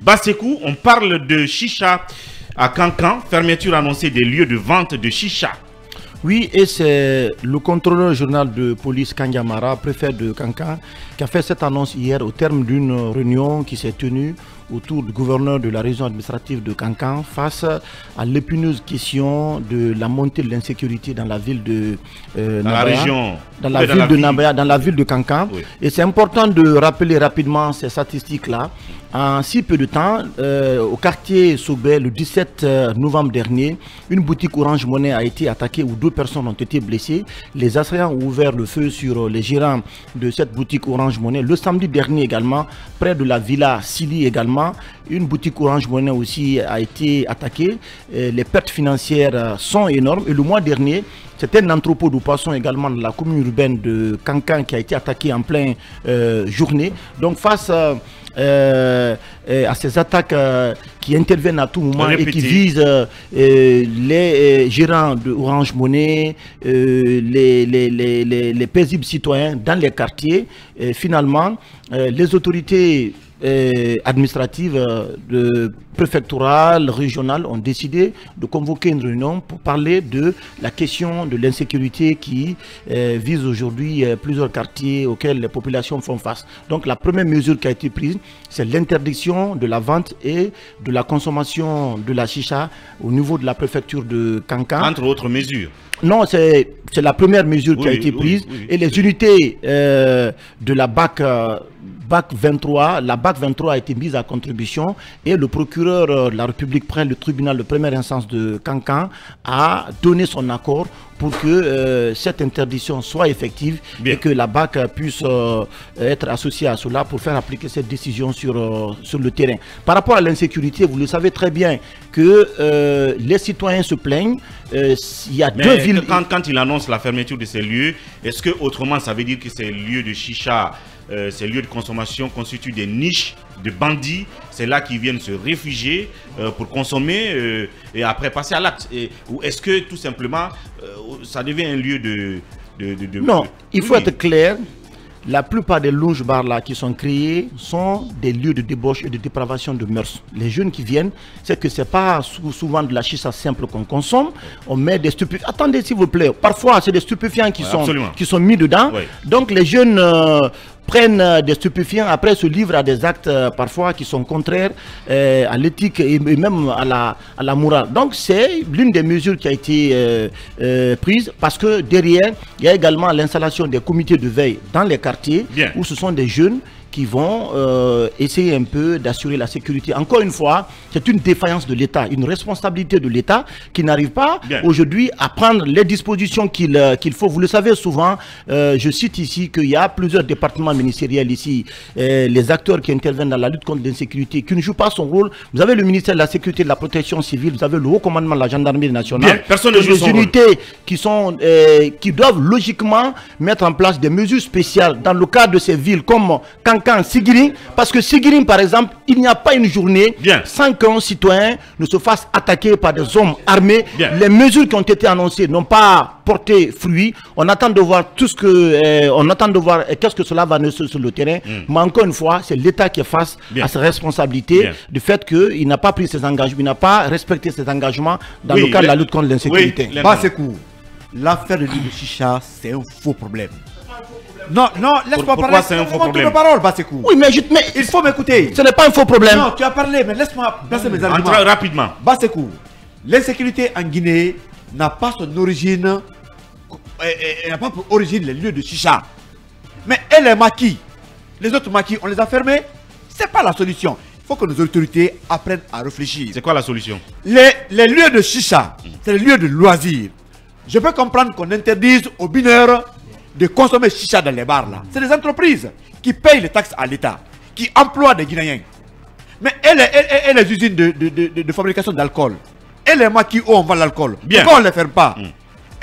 Bassekou, on parle de chicha à Kankan, fermeture annoncée des lieux de vente de chicha. Oui, et c'est le contrôleur général de police Kangamara, préfet de Kankan, qui a fait cette annonce hier au terme d'une réunion qui s'est tenue autour du gouverneur de la région administrative de Kankan face à l'épineuse question de la montée de l'insécurité dans la ville de Nabaya, dans la ville de Kankan. Oui. Et c'est important de rappeler rapidement ces statistiques-là. En si peu de temps, au quartier Sobé, le 17 novembre dernier, une boutique Orange Money a été attaquée où 2 personnes ont été blessées. Les assaillants ont ouvert le feu sur les gérants de cette boutique Orange Money. Le samedi dernier également, près de la villa Sili également, une boutique Orange Money aussi a été attaquée. Les pertes financières sont énormes. Et le mois dernier, c'était un entrepôt de poissons également de la commune urbaine de Kankan qui a été attaqué en pleine journée. Donc face à ces attaques qui interviennent à tout moment et qui visent les gérants de Orange Money, les paisibles citoyens dans les quartiers, finalement, les autorités administratives préfectorales, régionales ont décidé de convoquer une réunion pour parler de la question de l'insécurité qui vise aujourd'hui plusieurs quartiers auxquels les populations font face. Donc la première mesure qui a été prise, c'est l'interdiction de la vente et de la consommation de la chicha au niveau de la préfecture de Kankan. Entre autres mesures. Non, c'est la première mesure qui a été prise. Et les unités de la BAC 23, la BAC 23 a été mise à contribution et le procureur de la République près le tribunal de première instance de Kankan a donné son accord pour que cette interdiction soit effective et que la BAC puisse être associée à cela pour faire appliquer cette décision sur le terrain. Par rapport à l'insécurité, vous le savez très bien que les citoyens se plaignent. Il y a deux villes... Quand il annonce la fermeture de ces lieux, est-ce que autrement ça veut dire que ces lieux de chicha, ces lieux de consommation constituent des niches de bandits? C'est là qu'ils viennent se réfugier pour consommer et après passer à l'acte. Ou est-ce que tout simplement ça devient un lieu de... Non, il faut être clair. La plupart des lounge bars là qui sont créés sont des lieux de débauche et de dépravation de mœurs. Les jeunes qui viennent, c'est que c'est pas souvent de la chicha simple qu'on consomme. On met des stupéfiants. Attendez s'il vous plaît. Parfois c'est des stupéfiants qui sont mis dedans. Oui. Donc les jeunes prennent des stupéfiants, après se livrent à des actes parfois qui sont contraires à l'éthique et même à la morale. Donc c'est l'une des mesures qui a été prise parce que derrière, il y a également l'installation des comités de veille dans les quartiers où ce sont des jeunes qui vont essayer un peu d'assurer la sécurité. Encore une fois, c'est une défaillance de l'État, une responsabilité de l'État qui n'arrive pas aujourd'hui à prendre les dispositions qu'il faut. Vous le savez souvent, je cite ici qu'il y a plusieurs départements ministériels ici, les acteurs qui interviennent dans la lutte contre l'insécurité, qui ne jouent pas son rôle. Vous avez le ministère de la Sécurité et de la Protection civile, vous avez le Haut Commandement de la Gendarmerie nationale, des unités qui doivent logiquement mettre en place des mesures spéciales dans le cadre de ces villes comme Kankan, Sigiring, parce que Sigiring par exemple, il n'y a pas une journée sans qu'un citoyen ne se fasse attaquer par des hommes armés. Les mesures qui ont été annoncées n'ont pas porté fruit. On attend de voir tout ce que qu'est-ce que cela va donner sur le terrain. Mais encore une fois, c'est l'État qui est face à ses responsabilités du fait qu'il n'a pas pris ses engagements, il n'a pas respecté ses engagements dans le cadre de la lutte contre l'insécurité. Bassekou, l'affaire de l'île de Chicha, c'est un faux problème. Non, non, laisse-moi parler. Pourquoi c'est un faux problème? Parole, Bassekou. Oui, mais il faut m'écouter. Ce n'est pas un faux problème. Non, tu as parlé, mais laisse-moi placer mes arguments. Entre rapidement. Bassekou, l'insécurité en Guinée n'a pas son origine, elle n'a pas pour origine les lieux de chicha. Mais elle est maquis. Les autres maquis, on les a fermés. C'est pas la solution. Il faut que nos autorités apprennent à réfléchir. C'est quoi la solution? Les lieux de chicha, c'est les lieux de loisirs. Je peux comprendre qu'on interdise aux mineurs de consommer chicha dans les bars là. C'est des entreprises qui payent les taxes à l'État, qui emploient des Guinéens. Mais et les usines de fabrication d'alcool, et les maquis où on vend l'alcool, pourquoi on ne les ferme pas?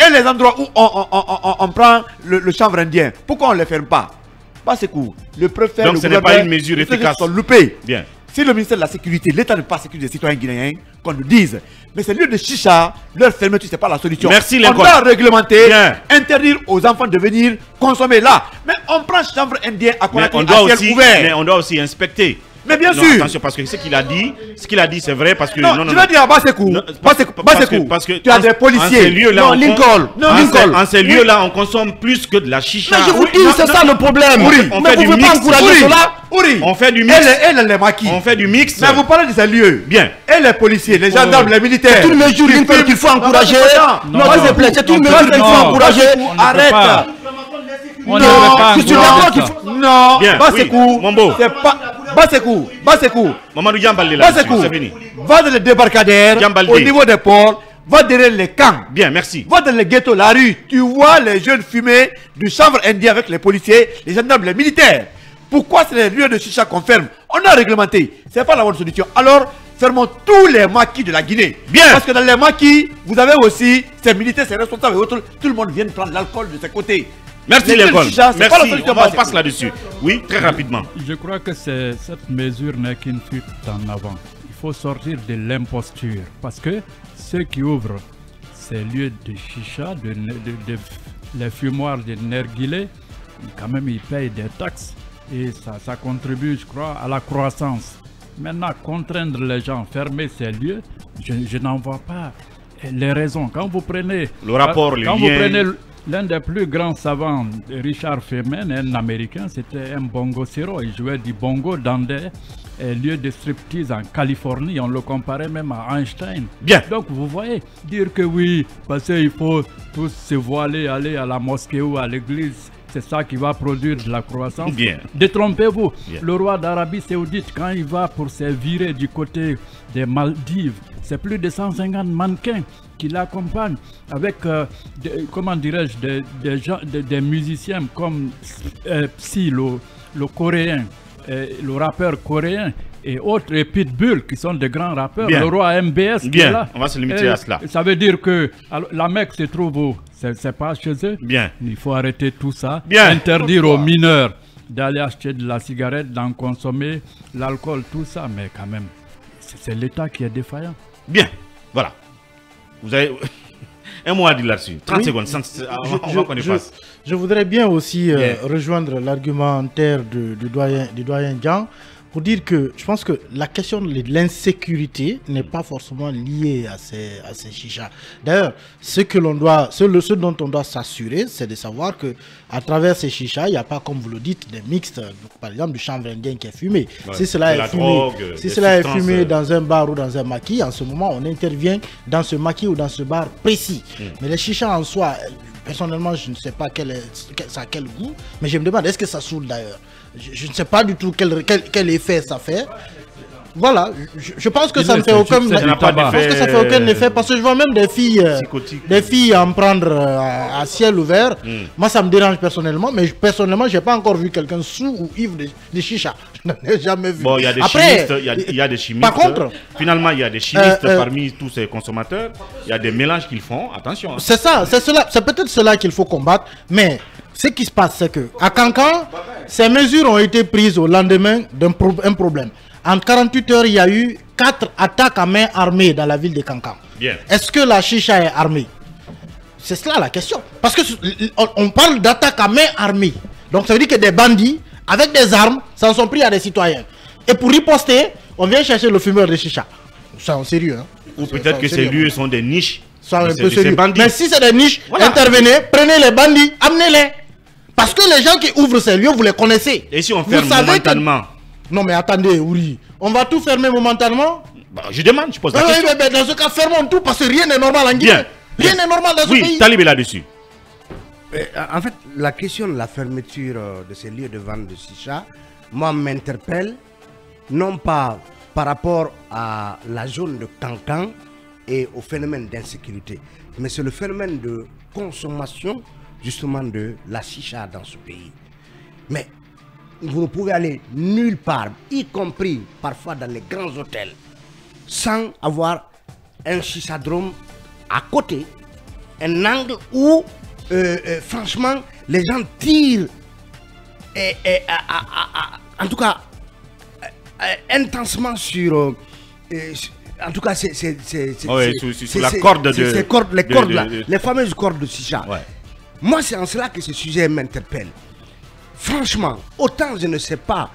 Et les endroits où on prend le chanvre indien, pourquoi on ne les ferme pas? Bassekou, le préfet, donc ce n'est pas une mesure efficace. Sont loupés. Si le ministère de la Sécurité, l'État ne peut pas sécuriser les citoyens guinéens, qu'on le dise. Mais ces lieux de chicha, leur fermeture, ce n'est pas la solution. Merci, on doit réglementer, interdire aux enfants de venir consommer là. Mais on prend chanvre indien à Conakry à ciel ouvert. Mais on doit aussi inspecter. Mais bien sûr. Attention, parce que ce qu'il a dit, c'est vrai parce que... Non, je vais dire à Basekou. Parce que tu as des policiers. Non, Lincoln. En ces lieux-là, on consomme plus que de la chicha. Mais je vous dis, c'est ça le problème. On fait du mix. On fait du mix. Elle les maquille. On fait du mix. Mais vous parlez de ces lieux. Bien. Et les policiers, les gendarmes, les militaires. C'est une mesure qu'il faut encourager. Non, s'il te plaît, c'est une mesure qu'il faut encourager. Arrête. On ne veut pas. Non, bien, Basekou, Mambo. c'est pas Basekou. Mamadou Diambalé là, c'est fini. Va dans les débarcadères, au niveau des ports, va derrière les camps. Bien, merci. Va dans les ghettos, la rue. Tu vois les jeunes fumer du chanvre indien avec les policiers, les gendarmes, les militaires. Pourquoi c'est les lieux de chicha qu'on ferme? On a réglementé. C'est pas la bonne solution. Alors, fermons tous les maquis de la Guinée. Bien. Parce que dans les maquis, vous avez aussi ces militaires, ces responsables et autres. Tout le monde vient prendre l'alcool de ses côtés. Merci Lincoln. Merci, on passe là-dessus. Oui, très rapidement. Je crois que cette mesure n'est qu'une fuite en avant. Il faut sortir de l'imposture. Parce que ceux qui ouvrent ces lieux de chicha, les fumoirs de nerguilé, quand même ils payent des taxes. Et ça contribue, je crois, à la croissance. Maintenant, contraindre les gens, fermer ces lieux, je n'en vois pas les raisons. Quand vous prenez le rapport, quand vous prenez l'un des plus grands savants, Richard Feynman, un Américain, c'était un bongocero. Il jouait du bongo dans des lieux de striptease en Californie. On le comparait même à Einstein. Bien. Donc vous voyez, dire que oui, parce qu'il faut tous se voiler, aller à la mosquée ou à l'église, c'est ça qui va produire de la croissance. Bien. Détrompez-vous. Le roi d'Arabie Saoudite, quand il va pour se virer du côté des Maldives, c'est plus de 150 mannequins qui l'accompagnent avec, comment dirais-je, des musiciens comme Psy, le coréen, le rappeur coréen et autres, et Pitbull qui sont des grands rappeurs. Bien. Le roi MBS. Bien, on va se limiter à cela. Ça veut dire que la Mecque se trouve où? C'est pas chez eux. Bien. Il faut arrêter tout ça. Bien. Interdire aux mineurs d'aller acheter de la cigarette, d'en consommer, l'alcool, tout ça. Mais quand même, c'est l'État qui est défaillant. Bien, voilà. Vous avez un mot à dire là-dessus. 30 secondes, avant qu'on dépasse. Je voudrais bien aussi rejoindre l'argumentaire du doyen Jean pour dire que je pense que la question de l'insécurité n'est pas forcément liée à ces chichas. D'ailleurs, ce dont on doit s'assurer, c'est de savoir que à travers ces chichas, il n'y a pas, comme vous le dites, des mixtes, par exemple du chanvre indien qui est fumé. Ouais, si cela est fumé dans un bar ou dans un maquis, en ce moment, on intervient dans ce maquis ou dans ce bar précis. Mais les chichas en soi, personnellement, je ne sais pas ça a quel goût, mais je me demande, est-ce que ça saoule d'ailleurs? Je ne sais pas du tout quel effet ça fait. Voilà, je pense que ça ne fait aucun effet parce que je vois même des filles en prendre à ciel ouvert. Moi, ça me dérange personnellement, mais personnellement, j'ai pas encore vu quelqu'un sous ou ivre de chicha. Je n'en ai jamais vu. Bon, il y a des chimistes, il y a des chimistes. Par contre, finalement, il y a des chimistes parmi tous ces consommateurs. Il y a des mélanges qu'ils font. Attention. Hein. C'est ça, c'est peut-être cela qu'il faut combattre, mais ce qui se passe, c'est que à Kankan, ces mesures ont été prises au lendemain d'un problème. En 48 heures, il y a eu 4 attaques à main armée dans la ville de Kankan. Est-ce que la chicha est armée? C'est cela la question. Parce qu'on parle d'attaque à main armée. Donc ça veut dire que des bandits, avec des armes, s'en sont pris à des citoyens. Et pour riposter, on vient chercher le fumeur de chicha. C'est en sérieux. Hein? Ou peut-être que ces lieux sont des niches. Bandits. Mais si c'est des niches, intervenez, prenez les bandits, amenez-les. Parce que les gens qui ouvrent ces lieux, vous les connaissez. Et si on ferme momentanément? Non mais attendez, oui. On va tout fermer momentanément? Bah, je demande, je pose la question. Mais dans ce cas, fermons tout parce que rien n'est normal en Guinée. Rien n'est normal dans ce pays. Oui, Talibé là-dessus. En fait, la question de la fermeture de ces lieux de vente de chicha, moi, m'interpelle, non pas par rapport à la zone de Kankan et au phénomène d'insécurité, mais c'est le phénomène de consommation, justement, de la chicha dans ce pays. Mais vous ne pouvez aller nulle part, y compris parfois dans les grands hôtels, sans avoir un chichadrome à côté, un angle où, franchement, les gens tirent, en tout cas, intensement sur... en tout cas, c'est la corde de... Ces cordes, les cordes là, les fameuses cordes de chicha. Ouais. Moi, c'est en cela que ce sujet m'interpelle. Franchement, autant je ne sais pas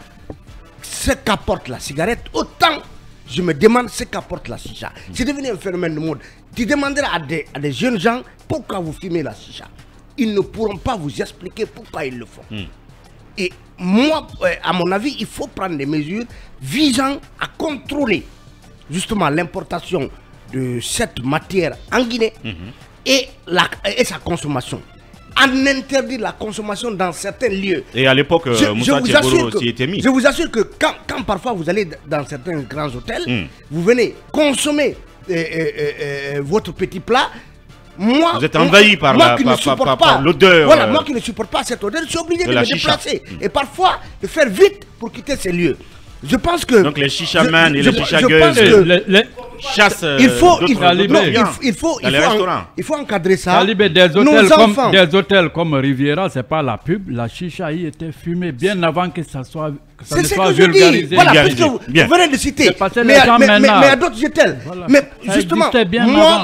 ce qu'apporte la cigarette, autant je me demande ce qu'apporte la chicha. C'est devenu un phénomène de mode. Tu demanderas à des jeunes gens pourquoi vous fumez la chicha. Ils ne pourront pas vous expliquer pourquoi ils le font. Et moi, à mon avis, il faut prendre des mesures visant à contrôler justement l'importation de cette matière en Guinée et sa consommation. En interdire la consommation dans certains lieux. Et à l'époque, Moussa Tcheboro s'y était mis. Je vous assure que quand parfois vous allez dans certains grands hôtels, vous venez consommer votre petit plat. Moi, vous êtes envahi par l'odeur. Voilà, moi qui ne supporte pas cette odeur, je suis obligé de me déplacer. Et parfois, de faire vite pour quitter ces lieux. Je pense que... Donc les chichaman et les chichagueuses chassent il faut encadrer ça. Des hôtels comme Riviera, c'est pas la pub. La chicha y était fumée bien avant que ça soit vulgarisé. Voilà, parce que vous venez de citer. Mais à d'autres hôtels. Voilà. Mais justement,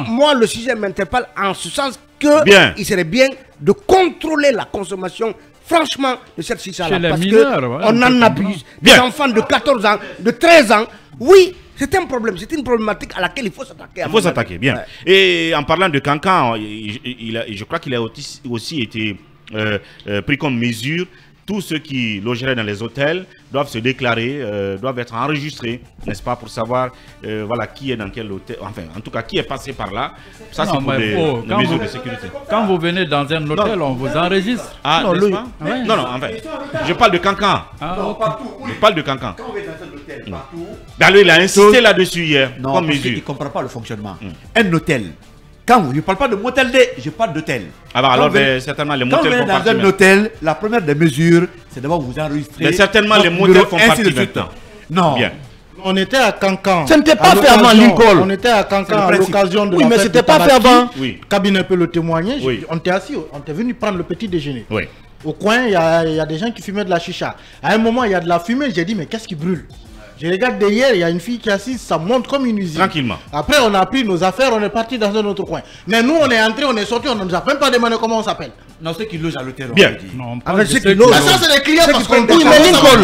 moi, le sujet m'interpelle en ce sens qu'il serait bien de contrôler la consommation franchement de cette chicha-là. Parce qu'on en abuse. Des enfants de 14 ans, de 13 ans. Oui, c'est un problème. C'est une problématique à laquelle il faut s'attaquer. Il faut s'attaquer, bien. Ouais. Et en parlant de Cancan, je crois qu'il a aussi été pris comme mesure. Tous ceux qui logeraient dans les hôtels doivent se déclarer, doivent être enregistrés, n'est-ce pas, pour savoir voilà, qui est dans quel hôtel, enfin, en tout cas, qui est passé par là. Ça, c'est pour les mesures de sécurité. Quand vous venez dans un hôtel, on vous enregistre. Ah, n'est-ce pas? Ouais. Non, enfin, je parle de Cancan. Je parle de Cancan. Quand on est dans un hôtel, partout... Ben, lui, il a insisté là-dessus hier, non, comme mesure. Il ne comprend pas le fonctionnement. Un hôtel... Quand je ne parle pas de motel D, je parle d'hôtel. Ah bah alors, certainement, les motels font partie. Dans un hôtel, la première des mesures, c'est d'abord vous enregistrer. Mais certainement, les motels font partie maintenant. Non. Bien. On était à Cancan. Ce n'était pas fait avant Lincoln. On était à Cancan à l'occasion de la fête. Oui, mais c'était pas fait avant. Oui. Cabinet peut le témoigner. Oui. On était assis, on était venu prendre le petit déjeuner. Oui. Au coin, il y a des gens qui fumaient de la chicha. À un moment, il y a de la fumée. J'ai dit, mais qu'est-ce qui brûle? Je regarde derrière, il y a une fille qui est assise, ça monte comme une usine. Tranquillement. Après, on a pris nos affaires, on est parti dans un autre coin. Mais nous, on est entré, on est sorti, on ne nous a même pas demandé comment on s'appelle. Non, ceux qui logent à l'hôtel. Bien. Non, avec ceux qui logent. Ça, c'est les clients parce qu'on oui, mais Lincoln.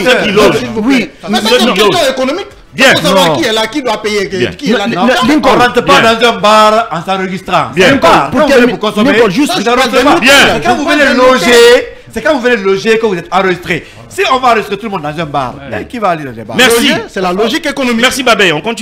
Ceux qui logent. Oui. Mais c'est une question économique. Bien. Il faut savoir qui est là, qui doit payer, qui est là. On ne rentre pas dans un bar en s'enregistrant. Bien. Pour consommer. Bien. Quand vous venez loger, c'est quand vous venez loger que vous êtes enregistré. Si on va enregistrer tout le monde dans un bar, qui va aller dans les bars? Merci. C'est la logique économique. Merci Babé, on continue.